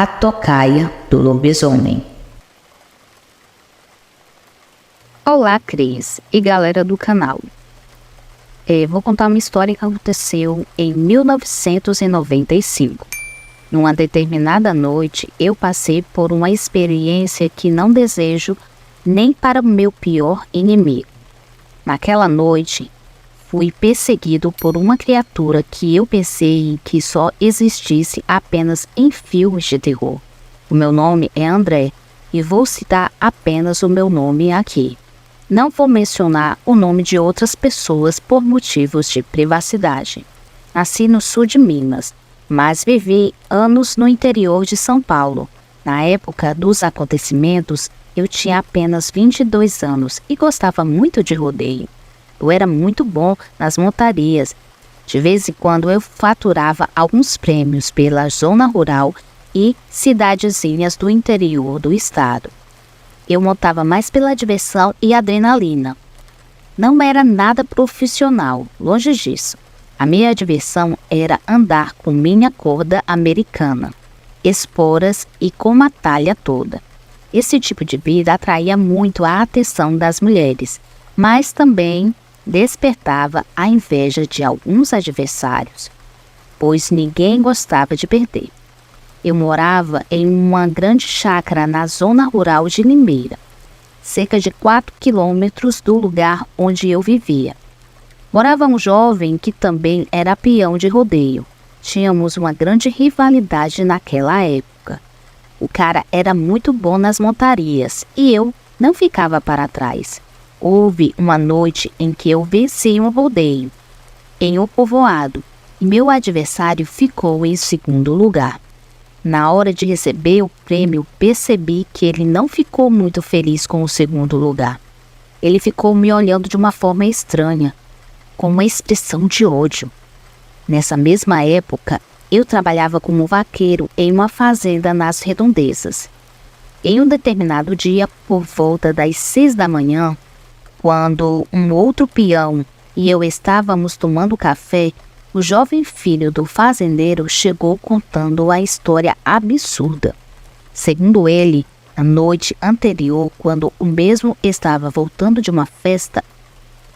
A tocaia do lobisomem. Olá, Cris e galera do canal. Vou contar uma história que aconteceu em 1995. Numa determinada noite, eu passei por uma experiência que não desejo nem para o meu pior inimigo. Naquela noite, fui perseguido por uma criatura que eu pensei que só existisse apenas em filmes de terror. O meu nome é André e vou citar apenas o meu nome aqui. Não vou mencionar o nome de outras pessoas por motivos de privacidade. Nasci no sul de Minas, mas vivi anos no interior de São Paulo. Na época dos acontecimentos, eu tinha apenas 22 anos e gostava muito de rodeio. Eu era muito bom nas montarias. De vez em quando eu faturava alguns prêmios pela zona rural e cidadezinhas do interior do estado. Eu montava mais pela diversão e adrenalina. Não era nada profissional, longe disso. A minha diversão era andar com minha corda americana, esporas e com uma talha toda. Esse tipo de vida atraía muito a atenção das mulheres, mas também despertava a inveja de alguns adversários, pois ninguém gostava de perder. Eu morava em uma grande chácara na zona rural de Limeira, cerca de 4 quilômetros do lugar onde eu vivia. Morava um jovem que também era peão de rodeio. Tínhamos uma grande rivalidade naquela época. O cara era muito bom nas montarias e eu não ficava para trás. Houve uma noite em que eu venci um rodeio em um povoado e meu adversário ficou em segundo lugar. Na hora de receber o prêmio, percebi que ele não ficou muito feliz com o segundo lugar. Ele ficou me olhando de uma forma estranha, com uma expressão de ódio. Nessa mesma época, eu trabalhava como vaqueiro em uma fazenda nas redondezas. Em um determinado dia, por volta das 6 da manhã, quando um outro peão e eu estávamos tomando café, o jovem filho do fazendeiro chegou contando a história absurda. Segundo ele, na noite anterior, quando o mesmo estava voltando de uma festa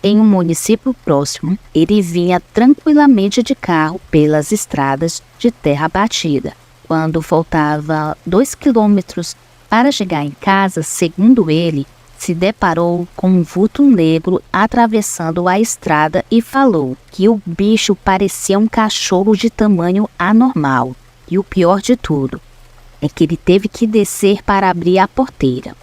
em um município próximo, ele vinha tranquilamente de carro pelas estradas de terra batida. Quando faltava 2 quilômetros para chegar em casa, segundo ele, se deparou com um vulto negro atravessando a estrada e falou que o bicho parecia um cachorro de tamanho anormal. E o pior de tudo é que ele teve que descer para abrir a porteira.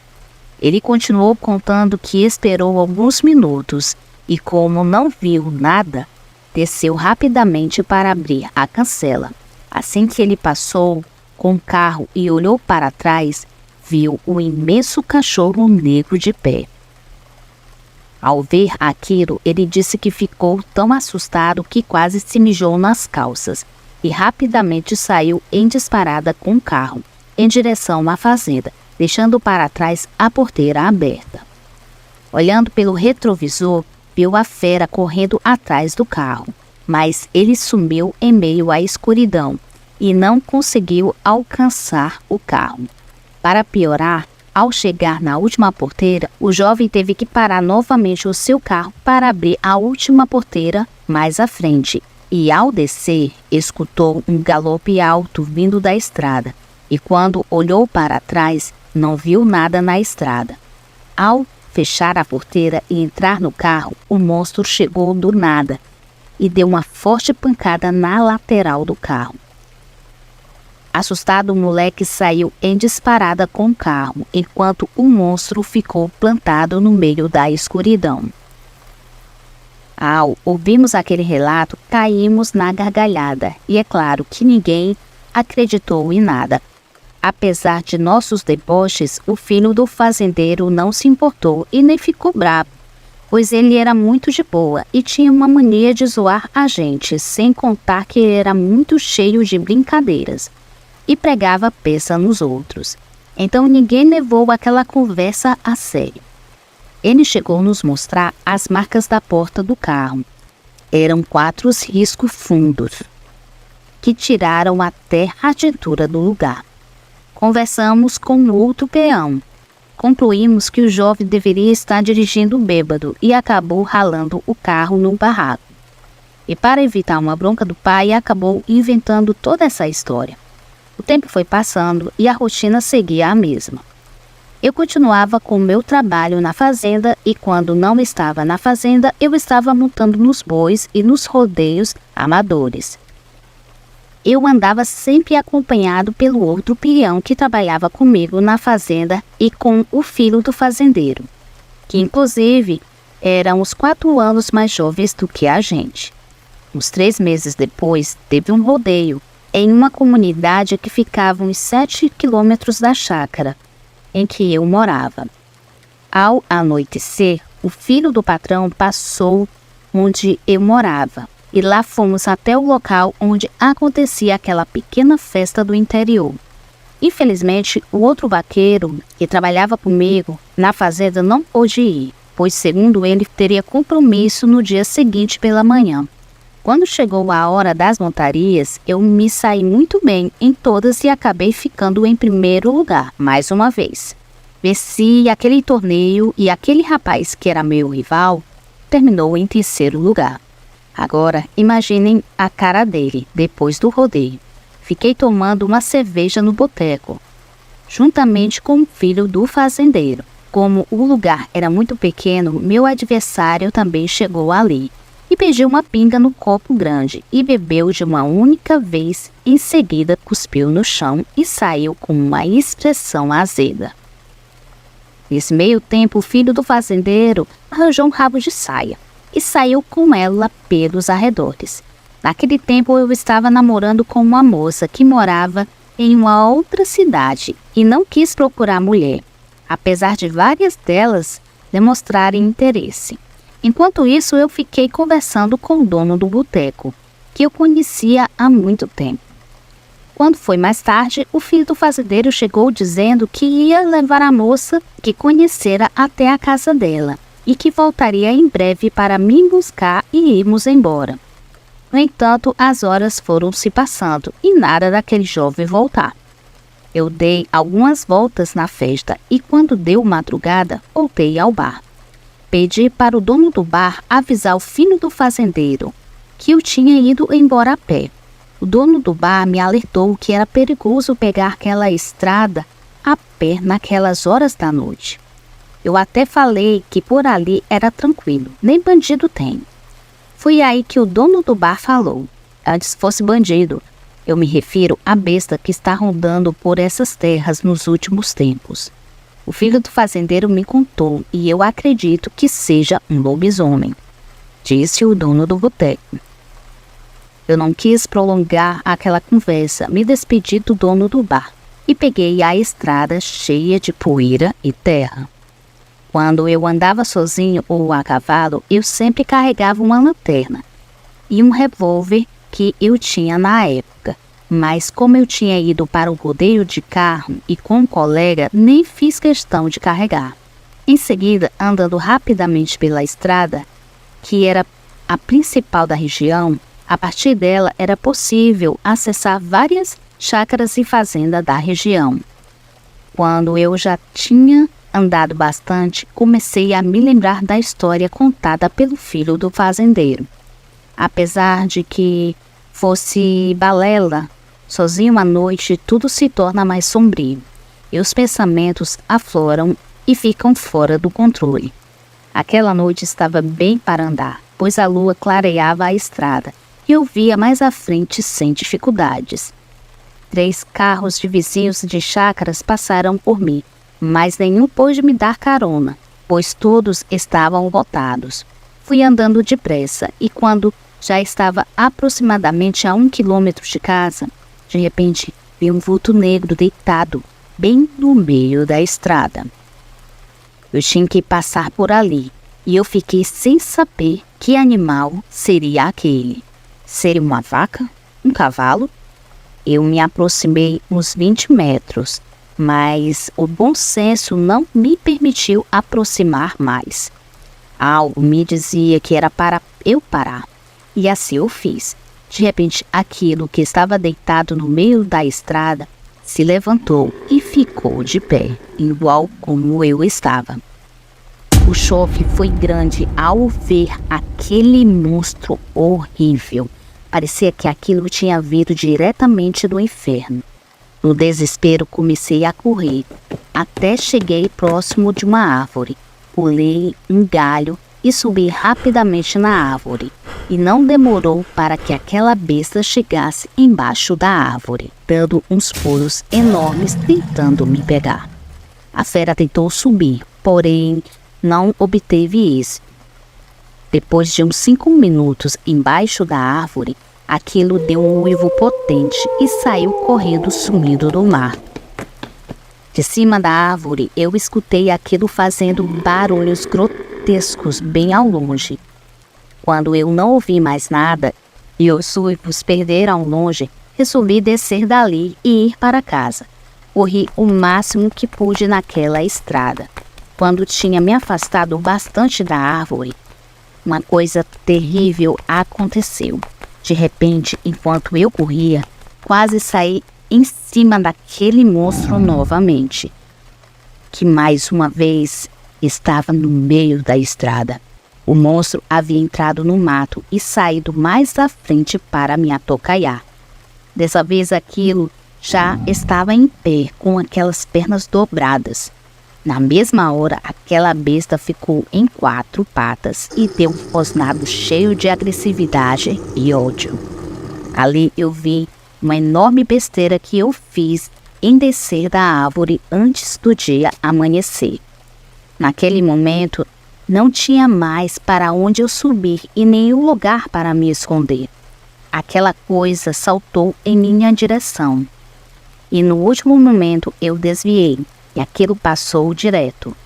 Ele continuou contando que esperou alguns minutos e, como não viu nada, desceu rapidamente para abrir a cancela. Assim que ele passou com o carro e olhou para trás, viu um imenso cachorro negro de pé. Ao ver aquilo, ele disse que ficou tão assustado que quase se mijou nas calças e rapidamente saiu em disparada com o carro, em direção à fazenda, deixando para trás a porteira aberta. Olhando pelo retrovisor, viu a fera correndo atrás do carro, mas ele sumiu em meio à escuridão e não conseguiu alcançar o carro. Para piorar, ao chegar na última porteira, o jovem teve que parar novamente o seu carro para abrir a última porteira mais à frente. E ao descer, escutou um galope alto vindo da estrada. E quando olhou para trás, não viu nada na estrada. Ao fechar a porteira e entrar no carro, o monstro chegou do nada e deu uma forte pancada na lateral do carro. Assustado, o moleque saiu em disparada com o carro, enquanto o monstro ficou plantado no meio da escuridão. Ao ouvirmos aquele relato, caímos na gargalhada, e é claro que ninguém acreditou em nada. Apesar de nossos deboches, o filho do fazendeiro não se importou e nem ficou bravo, pois ele era muito de boa e tinha uma mania de zoar a gente, sem contar que ele era muito cheio de brincadeiras e pregava peça nos outros. Então ninguém levou aquela conversa a sério. Ele chegou a nos mostrar as marcas da porta do carro. Eram 4 riscos fundos, que tiraram até a tintura do lugar. Conversamos com outro peão. Concluímos que o jovem deveria estar dirigindo bêbado e acabou ralando o carro no barraco. E para evitar uma bronca do pai, acabou inventando toda essa história. O tempo foi passando e a rotina seguia a mesma. Eu continuava com o meu trabalho na fazenda e quando não estava na fazenda, eu estava montando nos bois e nos rodeios amadores. Eu andava sempre acompanhado pelo outro peão que trabalhava comigo na fazenda e com o filho do fazendeiro, que inclusive eram uns 4 anos mais jovens do que a gente. Uns 3 meses depois, teve um rodeio em uma comunidade que ficava uns 7 quilômetros da chácara em que eu morava. Ao anoitecer, o filho do patrão passou onde eu morava e lá fomos até o local onde acontecia aquela pequena festa do interior. Infelizmente, o outro vaqueiro que trabalhava comigo na fazenda não pôde ir, pois segundo ele teria compromisso no dia seguinte pela manhã. Quando chegou a hora das montarias, eu me saí muito bem em todas e acabei ficando em primeiro lugar, mais uma vez. Venci aquele torneio e aquele rapaz que era meu rival terminou em terceiro lugar. Agora, imaginem a cara dele depois do rodeio. Fiquei tomando uma cerveja no boteco, juntamente com o filho do fazendeiro. Como o lugar era muito pequeno, meu adversário também chegou ali e pediu uma pinga no copo grande e bebeu de uma única vez. Em seguida, cuspiu no chão e saiu com uma expressão azeda. Nesse meio tempo, o filho do fazendeiro arranjou um rabo de saia e saiu com ela pelos arredores. Naquele tempo, eu estava namorando com uma moça que morava em uma outra cidade e não quis procurar mulher, apesar de várias delas demonstrarem interesse. Enquanto isso, eu fiquei conversando com o dono do boteco, que eu conhecia há muito tempo. Quando foi mais tarde, o filho do fazendeiro chegou dizendo que ia levar a moça que conhecera até a casa dela e que voltaria em breve para me buscar e irmos embora. No entanto, as horas foram se passando e nada daquele jovem voltar. Eu dei algumas voltas na festa e quando deu madrugada, voltei ao bar. Pedi para o dono do bar avisar o filho do fazendeiro que eu tinha ido embora a pé. O dono do bar me alertou que era perigoso pegar aquela estrada a pé naquelas horas da noite. Eu até falei que por ali era tranquilo, nem bandido tem. Foi aí que o dono do bar falou: antes fosse bandido, eu me refiro à besta que está rondando por essas terras nos últimos tempos. O filho do fazendeiro me contou e eu acredito que seja um lobisomem, disse o dono do boteco. Eu não quis prolongar aquela conversa, me despedi do dono do bar e peguei a estrada cheia de poeira e terra. Quando eu andava sozinho ou a cavalo, eu sempre carregava uma lanterna e um revólver que eu tinha na época. Mas como eu tinha ido para o rodeio de carro e com um colega, nem fiz questão de carregar. Em seguida, andando rapidamente pela estrada, que era a principal da região, a partir dela era possível acessar várias chácaras e fazendas da região. Quando eu já tinha andado bastante, comecei a me lembrar da história contada pelo filho do fazendeiro. Apesar de que fosse balela, sozinho à noite tudo se torna mais sombrio e os pensamentos afloram e ficam fora do controle. Aquela noite estava bem para andar, pois a lua clareava a estrada e eu via mais à frente sem dificuldades. 3 carros de vizinhos de chácaras passaram por mim, mas nenhum pôde me dar carona, pois todos estavam lotados. Fui andando depressa e quando já estava aproximadamente a 1 quilômetro de casa, de repente vi um vulto negro deitado bem no meio da estrada. Eu tinha que passar por ali e eu fiquei sem saber que animal seria aquele. Seria uma vaca? Um cavalo? Eu me aproximei uns 20 metros, mas o bom senso não me permitiu aproximar mais. Algo me dizia que era para eu parar, e assim eu fiz. De repente, aquilo que estava deitado no meio da estrada se levantou e ficou de pé, igual como eu estava. O choque foi grande ao ver aquele monstro horrível. Parecia que aquilo tinha vindo diretamente do inferno. No desespero, comecei a correr, até cheguei próximo de uma árvore. Pulei um galho e subi rapidamente na árvore. E não demorou para que aquela besta chegasse embaixo da árvore, dando uns pulos enormes tentando me pegar. A fera tentou subir, porém não obteve êxito. Depois de uns 5 minutos embaixo da árvore, aquilo deu um uivo potente e saiu correndo sumindo do mar. De cima da árvore, eu escutei aquilo fazendo barulhos grotescos bem ao longe. Quando eu não ouvi mais nada e os uivos perderam ao longe, resolvi descer dali e ir para casa. Corri o máximo que pude naquela estrada. Quando tinha me afastado bastante da árvore, uma coisa terrível aconteceu. De repente, enquanto eu corria, quase saí em cima daquele monstro novamente, que mais uma vez estava no meio da estrada. O monstro havia entrado no mato e saído mais à frente para me atocaiar. Dessa vez aquilo já estava em pé, com aquelas pernas dobradas. Na mesma hora, aquela besta ficou em 4 patas e deu um rosnado cheio de agressividade e ódio. Ali eu vi uma enorme besteira que eu fiz em descer da árvore antes do dia amanhecer. Naquele momento, não tinha mais para onde eu subir e nenhum lugar para me esconder. Aquela coisa saltou em minha direção. E no último momento eu desviei. E aquilo passou direto.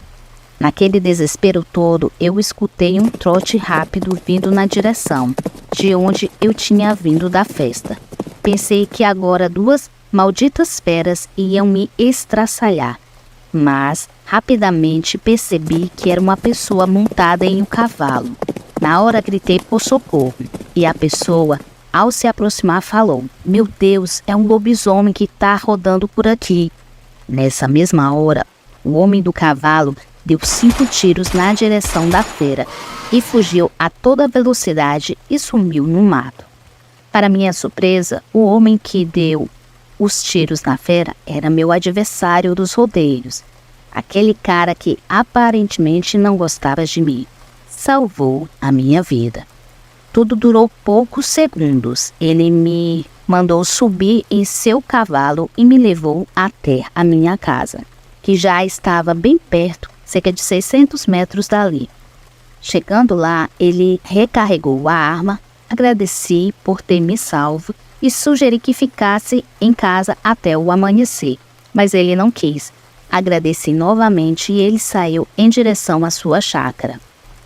Naquele desespero todo, eu escutei um trote rápido vindo na direção de onde eu tinha vindo da festa. Pensei que agora 2 malditas feras iam me estraçalhar, mas rapidamente percebi que era uma pessoa montada em um cavalo. Na hora gritei por socorro, e a pessoa, ao se aproximar, falou: "Meu Deus, é um lobisomem que está rodando por aqui." Nessa mesma hora, o homem do cavalo deu 5 tiros na direção da fera e fugiu a toda velocidade e sumiu no mato. Para minha surpresa, o homem que deu os tiros na fera era meu adversário dos rodeios, aquele cara que aparentemente não gostava de mim. Salvou a minha vida. Tudo durou poucos segundos. Ele me mandou subir em seu cavalo e me levou até a minha casa, que já estava bem perto, cerca de 600 metros dali. Chegando lá, ele recarregou a arma, agradeci por ter me salvo e sugeri que ficasse em casa até o amanhecer, mas ele não quis. Agradeci novamente e ele saiu em direção à sua chácara.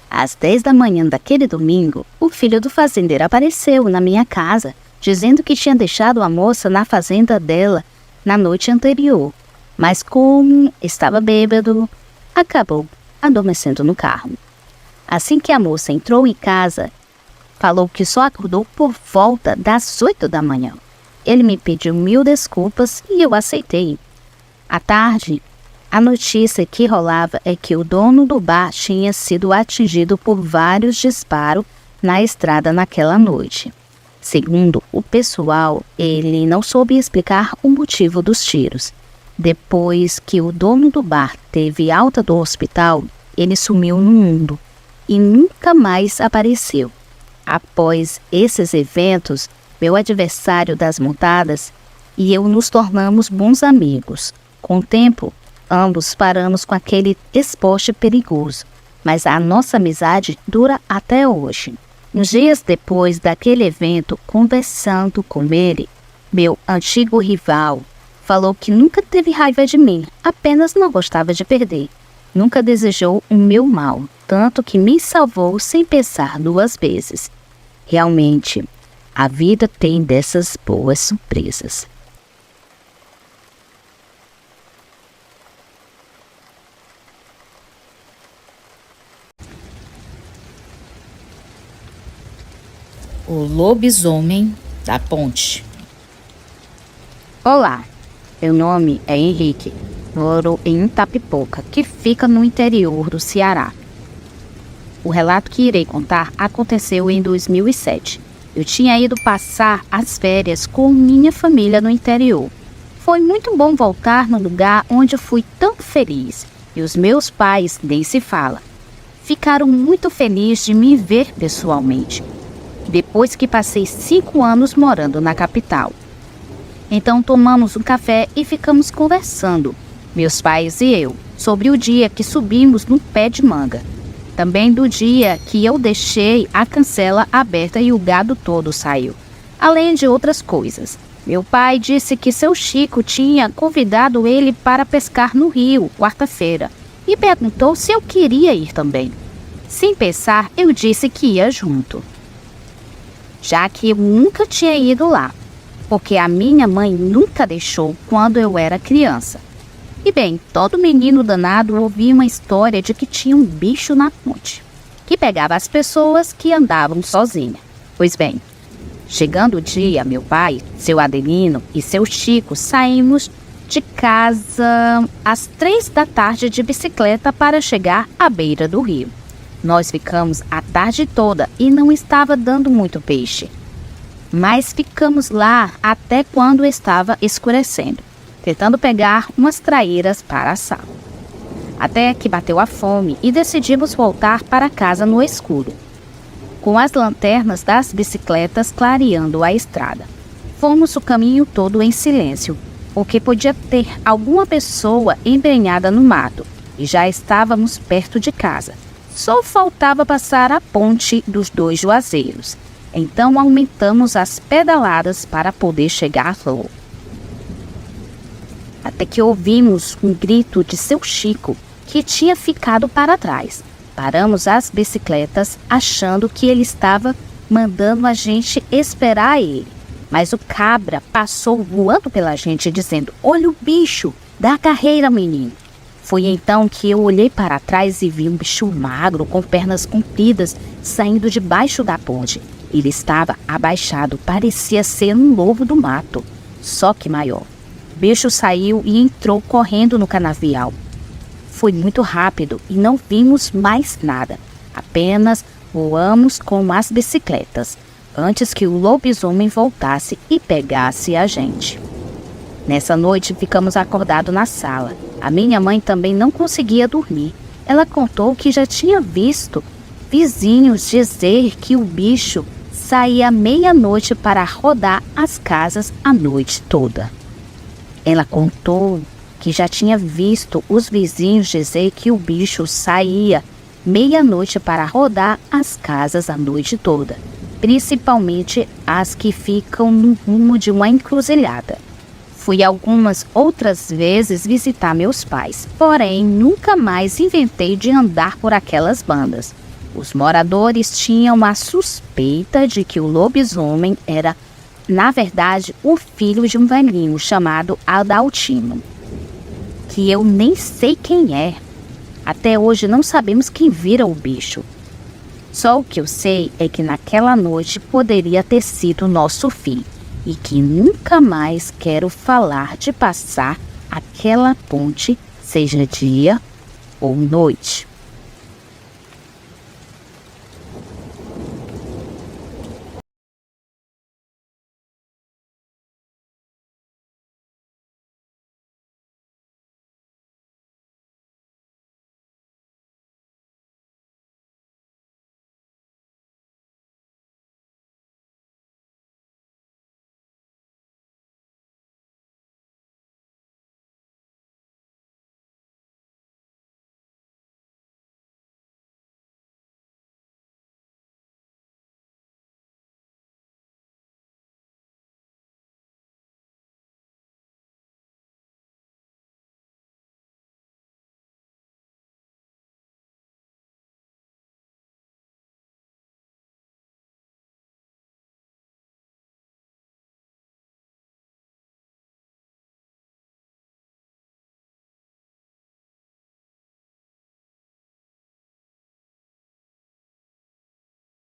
Às 10 da manhã daquele domingo, o filho do fazendeiro apareceu na minha casa, dizendo que tinha deixado a moça na fazenda dela na noite anterior, mas como estava bêbado, acabou adormecendo no carro. Assim que a moça entrou em casa, falou que só acordou por volta das 8 da manhã. Ele me pediu 1000 desculpas e eu aceitei. À tarde, a notícia que rolava é que o dono do bar tinha sido atingido por vários disparos na estrada naquela noite. Segundo o pessoal, ele não soube explicar o motivo dos tiros. Depois que o dono do bar teve alta do hospital, ele sumiu no mundo e nunca mais apareceu. Após esses eventos, meu adversário das montadas e eu nos tornamos bons amigos. Com o tempo, ambos paramos com aquele esporte perigoso, mas a nossa amizade dura até hoje. Uns dias depois daquele evento, conversando com ele, meu antigo rival falou que nunca teve raiva de mim, apenas não gostava de perder. Nunca desejou o meu mal, tanto que me salvou sem pensar 2 vezes. Realmente, a vida tem dessas boas surpresas. O lobisomem da ponte. Olá, Meu nome é Henrique, moro em Itapipoca, que fica no interior do Ceará. O relato que irei contar aconteceu em 2007. Eu tinha ido passar as férias com minha família no interior. Foi muito bom voltar no lugar onde eu fui tão feliz. E os meus pais nem se fala. Ficaram muito felizes de me ver pessoalmente, depois que passei 5 anos morando na capital. Então tomamos um café e ficamos conversando, meus pais e eu, sobre o dia que subimos no pé de manga. Também do dia que eu deixei a cancela aberta e o gado todo saiu. Além de outras coisas. Meu pai disse que seu Chico tinha convidado ele para pescar no rio, quarta-feira, e perguntou se eu queria ir também. Sem pensar, eu disse que ia junto, já que eu nunca tinha ido lá, porque a minha mãe nunca deixou quando eu era criança. E bem, todo menino danado ouvia uma história de que tinha um bicho na ponte, que pegava as pessoas que andavam sozinhas. Pois bem, chegando o dia, meu pai, seu Adelino e seu Chico saímos de casa às 3 da tarde de bicicleta para chegar à beira do rio. Nós ficamos a tarde toda e não estava dando muito peixe, mas ficamos lá até quando estava escurecendo, tentando pegar umas traíras para assar. Até que bateu a fome e decidimos voltar para casa no escuro, com as lanternas das bicicletas clareando a estrada. Fomos o caminho todo em silêncio, porque podia ter alguma pessoa embrenhada no mato, e já estávamos perto de casa. Só faltava passar a ponte dos 2 juazeiros. Então aumentamos as pedaladas para poder chegar logo. Até que ouvimos um grito de seu Chico, que tinha ficado para trás. Paramos as bicicletas, achando que ele estava mandando a gente esperar ele. Mas o cabra passou voando pela gente, dizendo: "Olha o bicho, dá a carreira, menino." Foi então que eu olhei para trás e vi um bicho magro, com pernas compridas, saindo debaixo da ponte. Ele estava abaixado, parecia ser um lobo do mato, só que maior. O bicho saiu e entrou correndo no canavial. Foi muito rápido e não vimos mais nada. Apenas voamos com as bicicletas, antes que o lobisomem voltasse e pegasse a gente. Nessa noite ficamos acordados na sala. A minha mãe também não conseguia dormir. Ela contou que já tinha visto vizinhos dizer que o bicho saía à meia-noite para rodar as casas a noite toda. Ela contou que já tinha visto os vizinhos dizer que o bicho saía meia-noite para rodar as casas a noite toda, principalmente as que ficam no rumo de uma encruzilhada. Fui algumas outras vezes visitar meus pais, porém nunca mais inventei de andar por aquelas bandas. Os moradores tinham a suspeita de que o lobisomem era, na verdade, o filho de um velhinho chamado Adaltino, que eu nem sei quem é. Até hoje não sabemos quem vira o bicho. Só o que eu sei é que naquela noite poderia ter sido nosso fim. E que nunca mais quero falar de passar aquela ponte, seja dia ou noite.